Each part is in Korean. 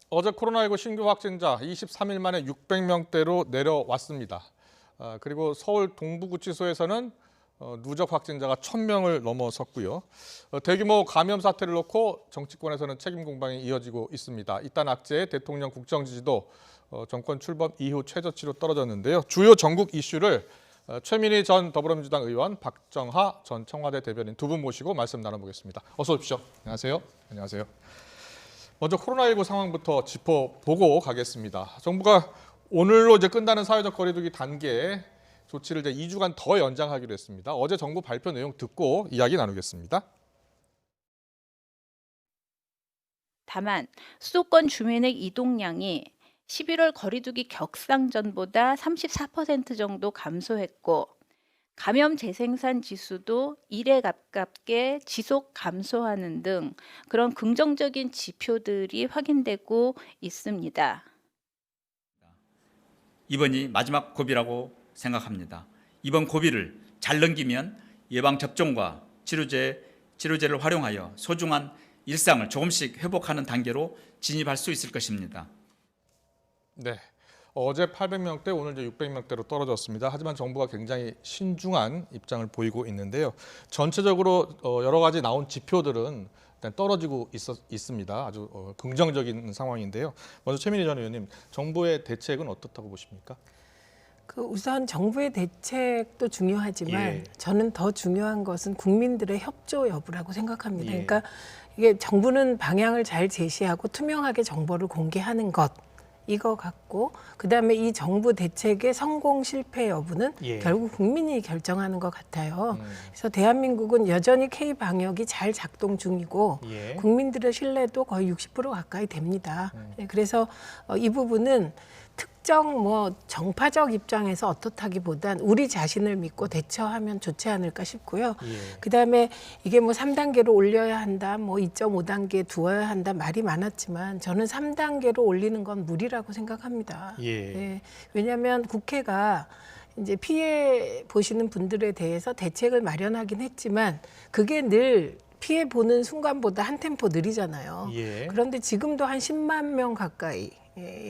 어제 코로나19 신규 확진자 23일 만에 600명대로 내려왔습니다. 그리고 서울 동부구치소에서는 누적 확진자가 1,000명을 넘어섰고요. 대규모 감염 사태를 놓고 정치권에서는 책임 공방이 이어지고 있습니다. 이딴 악재에 대통령 국정 지지도 정권 출범 이후 최저치로 떨어졌는데요. 주요 전국 이슈를 최민희 전 더불어민주당 의원, 박정하 전 청와대 대변인 두 분 모시고 말씀 나눠보겠습니다. 어서 오십시오. 안녕하세요. 안녕하세요. 먼저 코로나19 상황부터 짚어보고 가겠습니다. 정부가 오늘로 이제 끝나는 사회적 거리두기 단계 조치를 이제 2주간 더 연장하기로 했습니다. 어제 정부 발표 내용 듣고 이야기 나누겠습니다. 다만 수도권 주민의 이동량이 11월 거리두기 격상 전보다 34% 정도 감소했고 감염 재생산 지수도 1에 가깝게 지속 감소하는 등 그런 긍정적인 지표들이 확인되고 있습니다. 이번이 마지막 고비라고 생각합니다. 이번 고비를 잘 넘기면 예방접종과 치료제를 활용하여 소중한 일상을 조금씩 회복하는 단계로 진입할 수 있을 것입니다. 네, 어제 800명대, 오늘 이제 600명대로 떨어졌습니다. 하지만 정부가 굉장히 신중한 입장을 보이고 있는데요. 전체적으로 여러 가지 나온 지표들은 일단 떨어지고 있습니다. 아주 긍정적인 상황인데요. 먼저 최민희 전 의원님, 정부의 대책은 어떻다고 보십니까? 우선 정부의 대책도 중요하지만 예. 저는 더 중요한 것은 국민들의 협조 여부라고 생각합니다. 예. 그러니까 이게 정부는 방향을 잘 제시하고 투명하게 정보를 공개하는 것 이거 같고 그다음에 이 정부 대책의 성공 실패 여부는 예. 결국 국민이 결정하는 것 같아요. 그래서 대한민국은 여전히 K 방역이 잘 작동 중이고 예. 국민들의 신뢰도 거의 60% 가까이 됩니다. 그래서 이 부분은 특정 정파적 입장에서 어떻다기보단 우리 자신을 믿고 대처하면 좋지 않을까 싶고요. 예. 그다음에 이게 3단계로 올려야 한다, 2.5단계 두어야 한다 말이 많았지만 저는 3단계로 올리는 건 무리라고 생각합니다. 예. 왜냐하면 국회가 이제 피해 보시는 분들에 대해서 대책을 마련하긴 했지만 그게 늘 피해 보는 순간보다 한 템포 느리잖아요. 예. 그런데 지금도 한 10만 명 가까이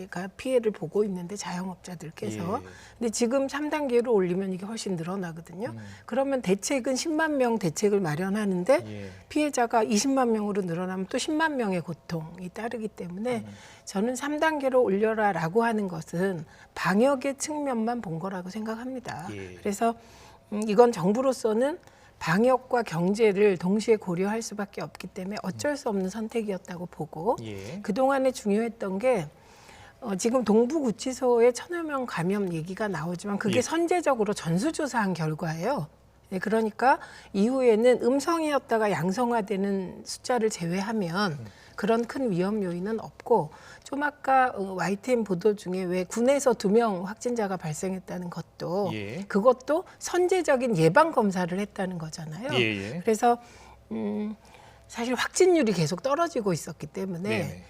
가 피해를 보고 있는데 자영업자들께서 예. 근데 지금 3단계로 올리면 이게 훨씬 늘어나거든요. 그러면 대책은 10만 명 대책을 마련하는데 예. 피해자가 20만 명으로 늘어나면 또 10만 명의 고통이 따르기 때문에 저는 3단계로 올려라라고 하는 것은 방역의 측면만 본 거라고 생각합니다. 예. 그래서 이건 정부로서는 방역과 경제를 동시에 고려할 수밖에 없기 때문에 어쩔 수 없는 선택이었다고 보고 예. 그동안에 중요했던 게 지금 동부구치소에 1,000여 명 감염 얘기가 나오지만 그게 예. 선제적으로 전수조사한 결과예요. 네, 그러니까 이후에는 음성이었다가 양성화되는 숫자를 제외하면 그런 큰 위험 요인은 없고 좀 아까 YTN 보도 중에 왜 군에서 2명 확진자가 발생했다는 것도 예. 그것도 선제적인 예방 검사를 했다는 거잖아요. 예. 그래서 사실 확진율이 계속 떨어지고 있었기 때문에 네네.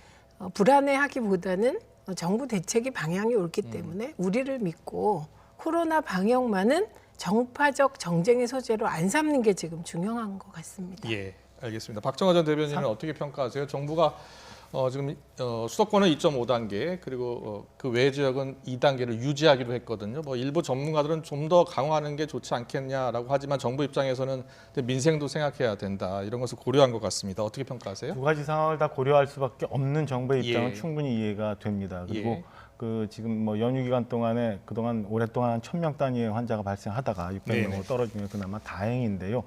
불안해하기보다는 정부 대책이 방향이 옳기 때문에 우리를 믿고 코로나 방역만은 정파적 정쟁의 소재로 안 삼는 게 지금 중요한 것 같습니다. 예, 알겠습니다. 박정하 전 대변인은 어떻게 평가하세요? 정부가 지금 수도권은 2.5단계 그리고 그 외 지역은 2단계를 유지하기로 했거든요. 일부 전문가들은 좀 더 강화하는 게 좋지 않겠냐라고 하지만 정부 입장에서는 민생도 생각해야 된다 이런 것을 고려한 것 같습니다. 어떻게 평가하세요? 두 가지 상황을 다 고려할 수밖에 없는 정부의 입장은 예. 충분히 이해가 됩니다. 그리고 예. 지금 연휴 기간 동안에 그동안 오랫동안 한 1,000명 단위의 환자가 발생하다가 600명으로 네네. 떨어지면 그나마 다행인데요.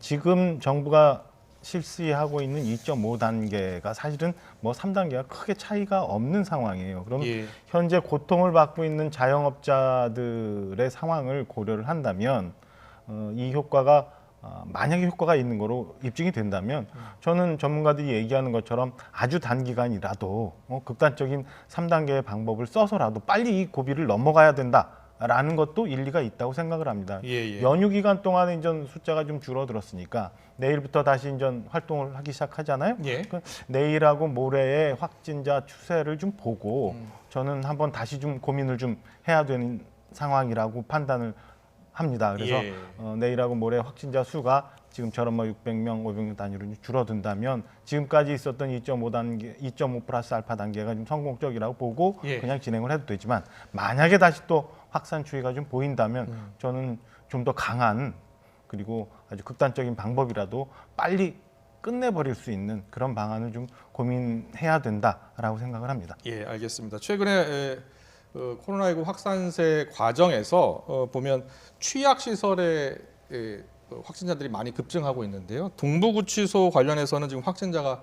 지금 정부가 실시하고 있는 2.5단계가 사실은 3단계가 크게 차이가 없는 상황이에요. 그럼 예. 현재 고통을 받고 있는 자영업자들의 상황을 고려를 한다면 이 효과가 만약에 효과가 있는 거로 입증이 된다면 저는 전문가들이 얘기하는 것처럼 아주 단기간이라도 극단적인 3단계의 방법을 써서라도 빨리 이 고비를 넘어가야 된다라는 것도 일리가 있다고 생각을 합니다. 예. 연휴 기간 동안에 이제 숫자가 좀 줄어들었으니까 내일부터 다시 이제 활동을 하기 시작하잖아요. 예. 내일하고 모레의 확진자 추세를 좀 보고 저는 한번 다시 좀 고민을 좀 해야 되는 상황이라고 판단을 합니다. 그래서 예. 내일하고 모레 확진자 수가 지금처럼 뭐 600명, 500명 단위로 줄어든다면 지금까지 있었던 2.5단계, 2.5 플러스 알파 단계가 좀 성공적이라고 보고 예. 그냥 진행을 해도 되지만 만약에 다시 또 확산 추이가 좀 보인다면 저는 좀 더 강한 그리고 아주 극단적인 방법이라도 빨리 끝내버릴 수 있는 그런 방안을 좀 고민해야 된다라고 생각을 합니다. 예, 알겠습니다. 최근에 코로나19 확산세 과정에서 보면 취약 시설에 확진자들이 많이 급증하고 있는데요. 동부구치소 관련해서는 지금 확진자가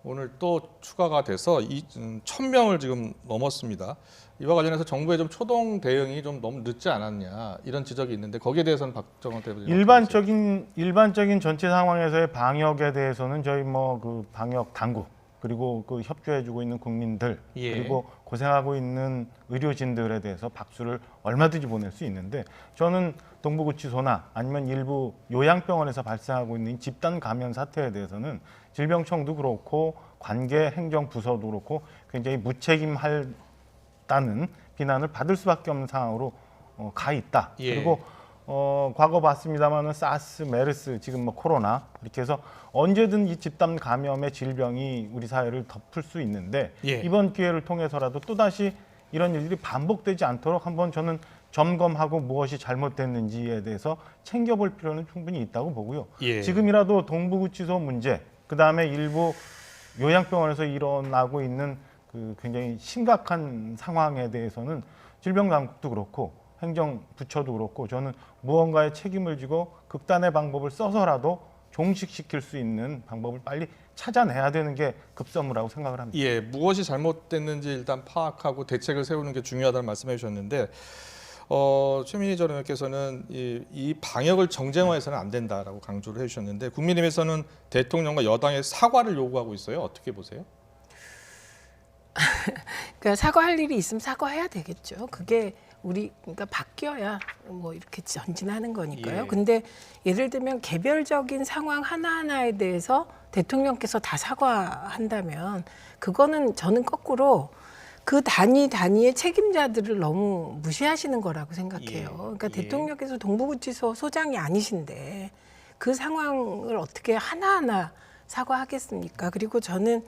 오늘 또 추가가 돼서 1,000명을 지금 넘었습니다. 이와 관련해서 정부의 좀 초동 대응이 좀 너무 늦지 않았냐 이런 지적이 있는데 거기에 대해서는 박정원 대표님 일반적인 전체 상황에서의 방역에 대해서는 저희 뭐 그 방역 당국 그리고 그 협조해주고 있는 국민들 예. 그리고 고생하고 있는 의료진들에 대해서 박수를 얼마든지 보낼 수 있는데 저는 동부구치소나 아니면 일부 요양병원에서 발생하고 있는 집단 감염 사태에 대해서는 질병청도 그렇고 관계 행정부서도 그렇고 굉장히 무책임하다는 비난을 받을 수밖에 없는 상황으로 가 있다. 예. 그리고 과거 봤습니다마는 사스, 메르스, 지금 뭐 코로나 이렇게 해서 언제든 이 집단 감염의 질병이 우리 사회를 덮을 수 있는데 예. 이번 기회를 통해서라도 또다시 이런 일들이 반복되지 않도록 한번 저는 점검하고 무엇이 잘못됐는지에 대해서 챙겨볼 필요는 충분히 있다고 보고요. 예. 지금이라도 동부구치소 문제, 그다음에 일부 요양병원에서 일어나고 있는 그 굉장히 심각한 상황에 대해서는 질병당국도 그렇고 행정부처도 그렇고 저는 무언가의 책임을 지고 극단의 방법을 써서라도 종식시킬 수 있는 방법을 빨리 찾아내야 되는 게 급선무라고 생각을 합니다. 예, 무엇이 잘못됐는지 일단 파악하고 대책을 세우는 게 중요하다는 말씀해 주셨는데 최민희 전 의원께서는 이 방역을 정쟁화해서는 안 된다라고 강조를 해주셨는데 국민의힘에서는 대통령과 여당의 사과를 요구하고 있어요. 어떻게 보세요? 그러니까 사과할 일이 있으면 사과해야 되겠죠. 그게 그러니까 바뀌어야 뭐 이렇게 전진하는 거니까요. 예. 근데 예를 들면 개별적인 상황 하나하나에 대해서 대통령께서 다 사과한다면 그거는 저는 거꾸로 그 단위의 책임자들을 너무 무시하시는 거라고 생각해요. 예. 그러니까 예. 대통령께서 동부구치소 소장이 아니신데 그 상황을 어떻게 하나하나 사과하겠습니까? 그리고 저는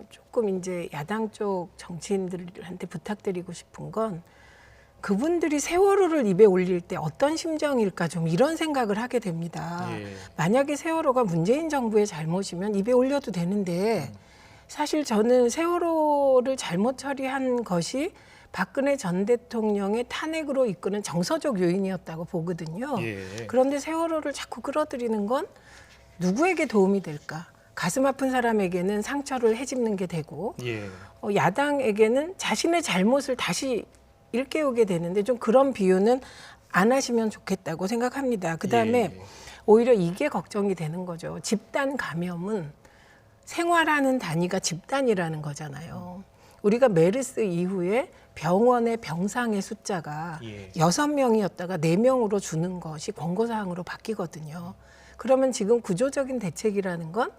조금 이제 야당 쪽 정치인들한테 부탁드리고 싶은 건 그분들이 세월호를 입에 올릴 때 어떤 심정일까 좀 이런 생각을 하게 됩니다. 예. 만약에 세월호가 문재인 정부의 잘못이면 입에 올려도 되는데 사실 저는 세월호를 잘못 처리한 것이 박근혜 전 대통령의 탄핵으로 이끄는 정서적 요인이었다고 보거든요. 예. 그런데 세월호를 자꾸 끌어들이는 건 누구에게 도움이 될까? 가슴 아픈 사람에게는 상처를 헤집는 게 되고 예. 야당에게는 자신의 잘못을 다시 일깨우게 되는데 좀 그런 비유는 안 하시면 좋겠다고 생각합니다. 그다음에 예. 오히려 이게 걱정이 되는 거죠. 집단 감염은 생활하는 단위가 집단이라는 거잖아요. 우리가 메르스 이후에 병원의 병상의 숫자가 예. 6명이었다가 4명으로 주는 것이 권고사항으로 바뀌거든요. 그러면 지금 구조적인 대책이라는 건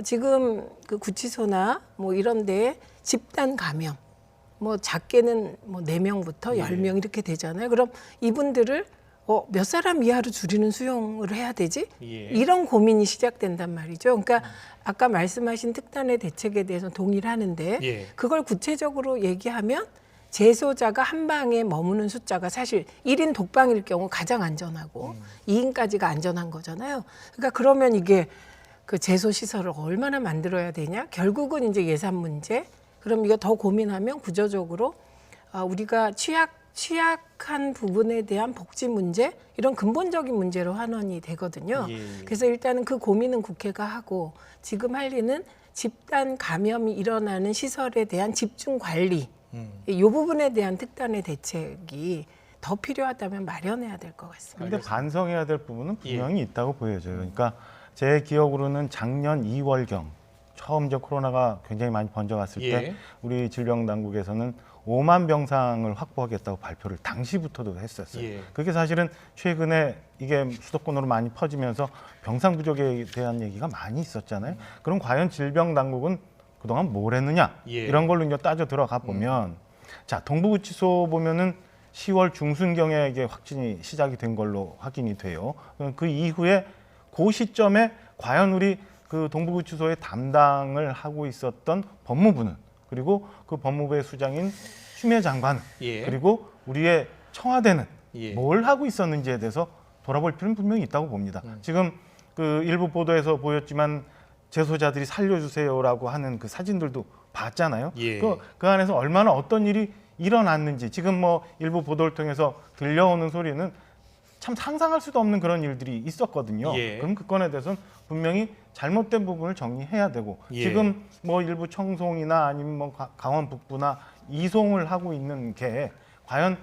지금 그 구치소나 뭐 이런 데에 집단 감염, 뭐 작게는 뭐 4명부터 10명 이렇게 되잖아요. 그럼 이분들을 몇 사람 이하로 줄이는 수용을 해야 되지? 예. 이런 고민이 시작된단 말이죠. 그러니까 아까 말씀하신 특단의 대책에 대해서 동의를 하는데 예. 그걸 구체적으로 얘기하면 재소자가 한 방에 머무는 숫자가 사실 1인 독방일 경우 가장 안전하고 2인까지가 안전한 거잖아요. 그러니까 그러면 이게 그 재소 시설을 얼마나 만들어야 되냐? 결국은 이제 예산 문제. 그럼 이거 더 고민하면 구조적으로 우리가 취약한 부분에 대한 복지 문제 이런 근본적인 문제로 환원이 되거든요. 예. 그래서 일단은 그 고민은 국회가 하고 지금 할 일은 집단 감염이 일어나는 시설에 대한 집중 관리 이 부분에 대한 특단의 대책이 더 필요하다면 마련해야 될 것 같습니다. 그런데 반성해야 될 부분은 예. 분명히 있다고 보여져요. 그러니까 제 기억으로는 작년 2월경 처음 이제 코로나가 굉장히 많이 번져갔을 예. 때 우리 질병당국에서는 5만 병상을 확보하겠다고 발표를 당시부터도 했었어요. 예. 그게 사실은 최근에 이게 수도권으로 많이 퍼지면서 병상 부족에 대한 얘기가 많이 있었잖아요. 그럼 과연 질병당국은 그동안 뭘 했느냐? 예. 이런 걸로 이제 따져 들어가 보면 자, 동부구치소 보면은 10월 중순경에 이게 확진이 시작이 된 걸로 확인이 돼요. 그 이후에 그 시점에 과연 우리 그 동부구치소의 담당을 하고 있었던 법무부는, 그리고 그 법무부의 수장인 추미애 장관은, 예. 그리고 우리의 청와대는 예. 뭘 하고 있었는지에 대해서 돌아볼 필요는 분명히 있다고 봅니다. 지금 그 일부 보도에서 보였지만 재소자들이 살려주세요라고 하는 그 사진들도 봤잖아요. 예. 그 안에서 얼마나 어떤 일이 일어났는지, 지금 뭐 일부 보도를 통해서 들려오는 소리는 참 상상할 수도 없는 그런 일들이 있었거든요. 예. 그럼 그 건에 대해서는 분명히 잘못된 부분을 정리해야 되고, 예. 지금 뭐 일부 청송이나 아니면 뭐 강원 북부나 이송을 하고 있는 게 과연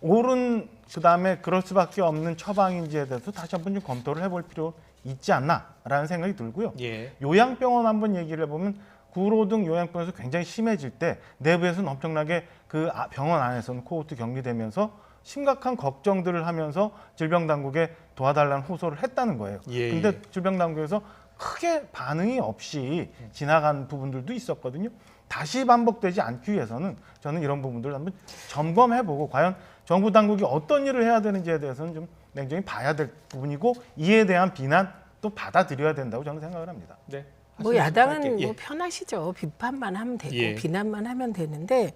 옳은, 그다음에 그럴 수밖에 없는 처방인지에 대해서 다시 한번 좀 검토를 해볼 필요 있지 않나라는 생각이 들고요. 예. 요양병원 한번 얘기를 해보면 구로 등 요양병원에서 굉장히 심해질 때 내부에서는 엄청나게 그 병원 안에서는 코호트 격리되면서 심각한 걱정들을 하면서 질병당국에 도와달라는 호소를 했다는 거예요. 예, 근데 예. 질병당국에서 크게 반응이 없이 지나간 부분들도 있었거든요. 다시 반복되지 않기 위해서는 저는 이런 부분들을 한번 점검해보고 과연 정부 당국이 어떤 일을 해야 되는지에 대해서는 좀 냉정히 봐야 될 부분이고, 이에 대한 비난 또 받아들여야 된다고 저는 생각을 합니다. 네. 뭐 하시면 야당은 짧게. 뭐 편하시죠. 비판만 하면 되고 예. 비난만 하면 되는데,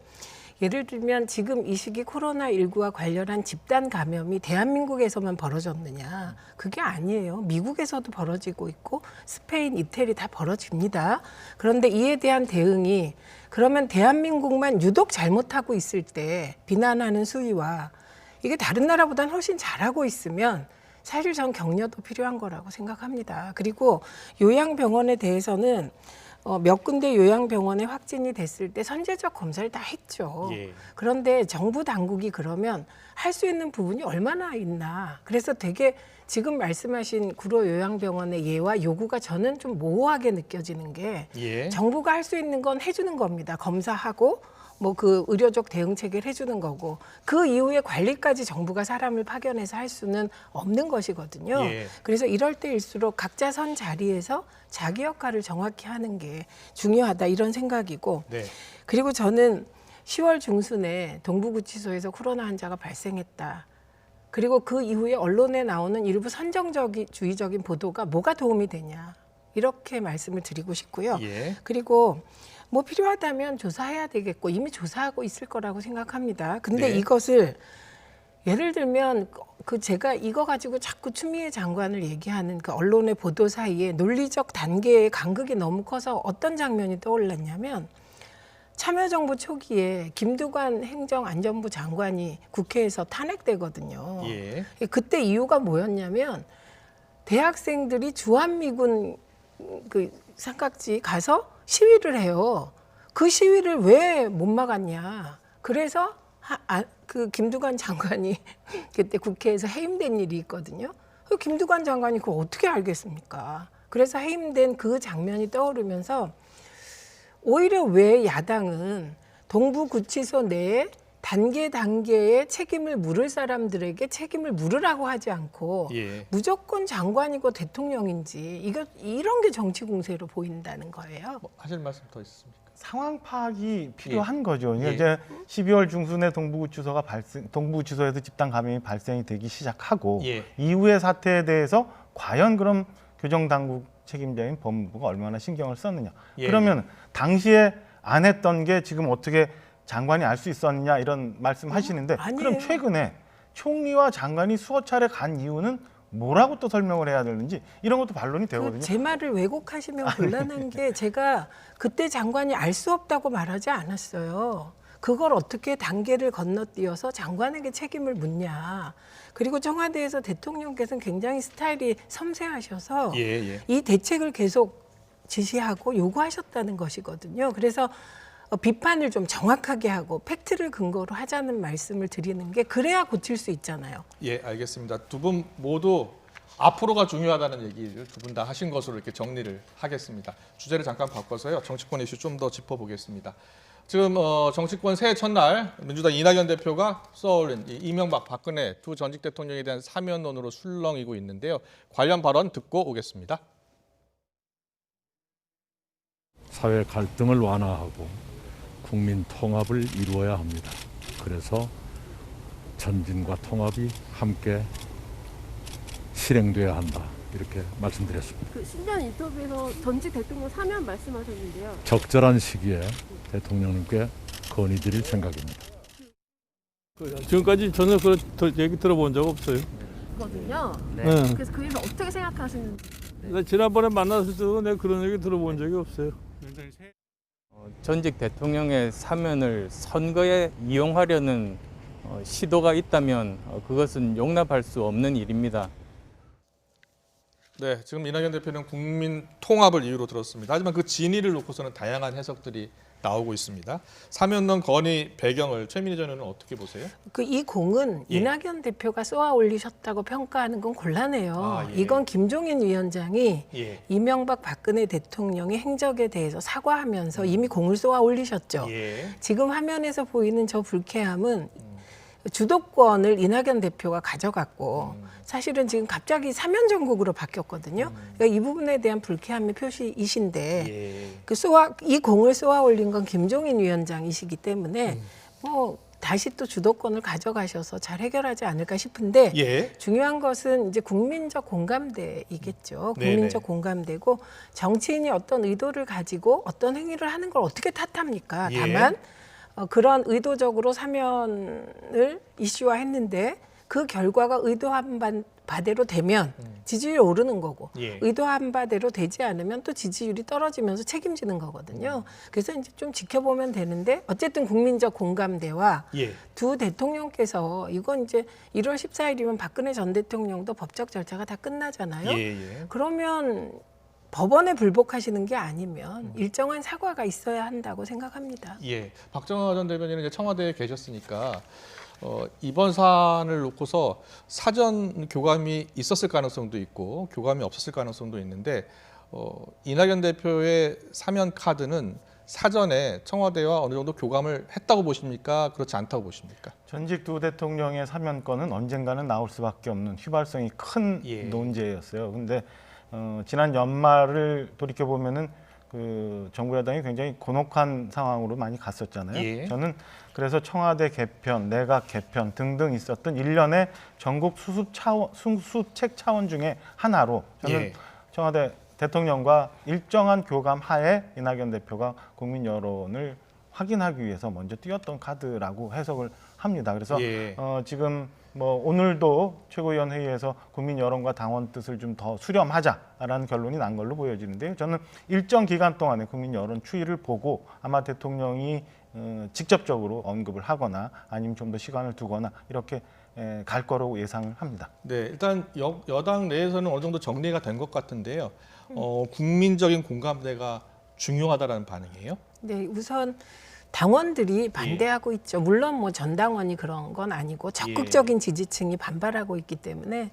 예를 들면 지금 이 시기 코로나19와 관련한 집단 감염이 대한민국에서만 벌어졌느냐? 그게 아니에요. 미국에서도 벌어지고 있고 스페인, 이태리 다 벌어집니다. 그런데 이에 대한 대응이, 그러면 대한민국만 유독 잘못하고 있을 때 비난하는 수위와 이게 다른 나라보다는 훨씬 잘하고 있으면 사실 전 격려도 필요한 거라고 생각합니다. 그리고 요양병원에 대해서는 몇 군데 요양병원에 확진이 됐을 때 선제적 검사를 다 했죠. 예. 그런데 정부 당국이 그러면 할 수 있는 부분이 얼마나 있나. 그래서 되게 지금 말씀하신 구로 요양병원의 예와 요구가 저는 좀 모호하게 느껴지는 게, 예. 정부가 할 수 있는 건 해주는 겁니다. 검사하고 뭐 그 의료적 대응 체계를 해주는 거고, 그 이후에 관리까지 정부가 사람을 파견해서 할 수는 없는 것이거든요. 예. 그래서 이럴 때일수록 각자 선 자리에서 자기 역할을 정확히 하는 게 중요하다, 이런 생각이고, 네. 그리고 저는 10월 중순에 동부구치소에서 코로나 환자가 발생했다. 그리고 그 이후에 언론에 나오는 일부 선정주의적인 보도가 뭐가 도움이 되냐, 이렇게 말씀을 드리고 싶고요. 예. 그리고 뭐 필요하다면 조사해야 되겠고 이미 조사하고 있을 거라고 생각합니다. 근데 네. 이것을 예를 들면 제가 이거 가지고 자꾸 추미애 장관을 얘기하는 그 언론의 보도 사이에 논리적 단계의 간극이 너무 커서 어떤 장면이 떠올랐냐면, 참여정부 초기에 김두관 행정안전부 장관이 국회에서 탄핵되거든요. 예. 그때 이유가 뭐였냐면, 대학생들이 주한미군 그 삼각지 가서 시위를 해요. 그 시위를 왜 못 막았냐. 그래서 그 김두관 장관이 그때 국회에서 해임된 일이 있거든요. 그 김두관 장관이 그걸 어떻게 알겠습니까? 그래서 해임된 그 장면이 떠오르면서, 오히려 왜 야당은 동부구치소 내에 단계의 책임을 물을 사람들에게 책임을 물으라고 하지 않고 예. 무조건 장관이고 대통령인지, 이런 게 정치 공세로 보인다는 거예요. 뭐 하실 말씀 더 있습니까? 상황 파악이 필요한 거죠. 예. 이제 12월 중순에 동부구치소에서 집단 감염이 발생이 되기 시작하고, 예. 이후의 사태에 대해서 과연 그럼 교정 당국 책임자인 법무부가 얼마나 신경을 썼느냐. 예. 그러면 당시에 안 했던 게 지금 어떻게 장관이 알 수 있었느냐, 이런 말씀하시는데, 아니에요. 그럼 최근에 총리와 장관이 수호차례 간 이유는 뭐라고 또 설명을 해야 되는지, 이런 것도 반론이 되거든요. 제 말을 왜곡하시면 곤란한 게, 제가 그때 장관이 알 수 없다고 말하지 않았어요. 그걸 어떻게 단계를 건너뛰어서 장관에게 책임을 묻냐. 그리고 청와대에서 대통령께서는 굉장히 스타일이 섬세하셔서 예. 이 대책을 계속 지시하고 요구하셨다는 것이거든요. 그래서 비판을 좀 정확하게 하고 팩트를 근거로 하자는 말씀을 드리는 게, 그래야 고칠 수 있잖아요. 예, 알겠습니다. 두 분 모두 앞으로가 중요하다는 얘기를 두 분 다 하신 것으로 이렇게 정리를 하겠습니다. 주제를 잠깐 바꿔서요, 정치권 이슈 좀 더 짚어보겠습니다. 지금 정치권 새해 첫날 민주당 이낙연 대표가 써올린 이명박, 박근혜 두 전직 대통령에 대한 사면론으로 술렁이고 있는데요. 관련 발언 듣고 오겠습니다. 사회 갈등을 완화하고 국민 통합을 이루어야 합니다. 그래서 전진과 통합이 함께 실행돼야 한다. 이렇게 말씀드렸습니다. 그 신년 인터뷰에서 전직 대통령 사면 말씀하셨는데요. 적절한 시기에 대통령님께 건의드릴 생각입니다. 지금까지 전혀 그런 얘기 들어본 적 없어요. 거든요. 네. 그래서 그에서 어떻게 생각하시는지. 나 지난번에 만났을 때도 내가 그런 얘기 들어본 적이 없어요. 전직 대통령의 사면을 선거에 이용하려는 시도가 있다면 그것은 용납할 수 없는 일입니다. 네, 지금 이낙연 대표는 국민 통합을 이유로 들었습니다. 하지만 그 진위를 놓고서는 다양한 해석들이 나오고 있습니다. 사면론 건의 배경을 최민희 전 의원은 어떻게 보세요? 이 공은 예. 이낙연 대표가 쏘아 올리셨다고 평가하는 건 곤란해요. 아, 예. 이건 김종인 위원장이 예. 이명박 박근혜 대통령의 행적에 대해서 사과하면서 이미 공을 쏘아 올리셨죠. 예. 지금 화면에서 보이는 저 불쾌함은 주도권을 이낙연 대표가 가져갔고 사실은 지금 갑자기 사면 정국으로 바뀌었거든요. 그러니까 이 부분에 대한 불쾌함의 표시이신데 예. 이 공을 쏘아 올린 건 김종인 위원장이시기 때문에 뭐 다시 또 주도권을 가져가셔서 잘 해결하지 않을까 싶은데 예. 중요한 것은 이제 국민적 공감대이겠죠. 네네. 국민적 공감대고 정치인이 어떤 의도를 가지고 어떤 행위를 하는 걸 어떻게 탓합니까? 예. 다만 그런 의도적으로 사면을 이슈화했는데 그 결과가 의도한 바대로 되면 지지율이 오르는 거고 예. 의도한 바대로 되지 않으면 또 지지율이 떨어지면서 책임지는 거거든요. 그래서 이제 좀 지켜보면 되는데 어쨌든 국민적 공감대와 예. 두 대통령께서 이건 이제 1월 14일이면 박근혜 전 대통령도 법적 절차가 다 끝나잖아요. 예. 그러면 법원에 불복하시는 게 아니면 일정한 사과가 있어야 한다고 생각합니다. 예. 박정화 전 대변인은 이제 청와대에 계셨으니까 이번 사안을 놓고서 사전 교감이 있었을 가능성도 있고 교감이 없었을 가능성도 있는데 이낙연 대표의 사면 카드는 사전에 청와대와 어느 정도 교감을 했다고 보십니까? 그렇지 않다고 보십니까? 전직 두 대통령의 사면권은 언젠가는 나올 수밖에 없는 휘발성이 큰 예. 논제였어요. 근데 지난 연말을 돌이켜 보면은 그 정부 여당이 굉장히 곤혹한 상황으로 많이 갔었잖아요. 예. 저는 그래서 청와대 개편, 내각 개편 등등 있었던 일련의 전국 수습책 차원 중에 하나로 저는 예. 청와대 대통령과 일정한 교감 하에 이낙연 대표가 국민 여론을 확인하기 위해서 먼저 띄웠던 카드라고 해석을 합니다. 그래서 예. 지금 뭐 오늘도 최고위원 회의에서 국민 여론과 당원 뜻을 좀 더 수렴하자라는 결론이 난 걸로 보여지는데요. 저는 일정 기간 동안에 국민 여론 추이를 보고 아마 대통령이 직접적으로 언급을 하거나 아니면 좀 더 시간을 두거나 이렇게 갈 거라고 예상을 합니다. 네, 일단 여당 내에서는 어느 정도 정리가 된 것 같은데요. 국민적인 공감대가 중요하다라는 반응이에요. 네, 우선 당원들이 반대하고 있죠. 물론 뭐 전당원이 그런 건 아니고 적극적인 지지층이 반발하고 있기 때문에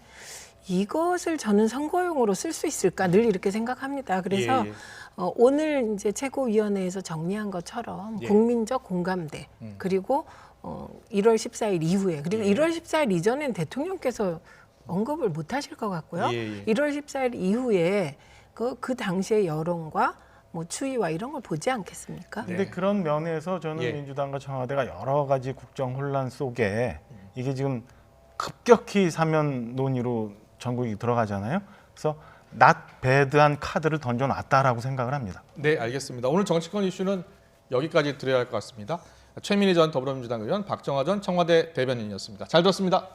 이것을 저는 선거용으로 쓸 수 있을까 늘 이렇게 생각합니다. 그래서 예. 오늘 이제 최고위원회에서 정리한 것처럼 예. 국민적 공감대 그리고 1월 14일 이후에 그리고 1월 14일 이전엔 대통령께서 언급을 못 하실 것 같고요. 예. 1월 14일 이후에 그 당시의 여론과 뭐 추이와 이런 걸 보지 않겠습니까? 근데 그런 면에서 저는 예. 민주당과 청와대가 여러 가지 국정 혼란 속에 이게 지금 급격히 사면 논의로 전국이 들어가잖아요. 그래서 not bad한 카드를 던져놨다라고 생각을 합니다. 네, 알겠습니다. 오늘 정치권 이슈는 여기까지 드려야 할 것 같습니다. 최민희 전 더불어민주당 의원, 박정화 전 청와대 대변인이었습니다. 잘 들었습니다.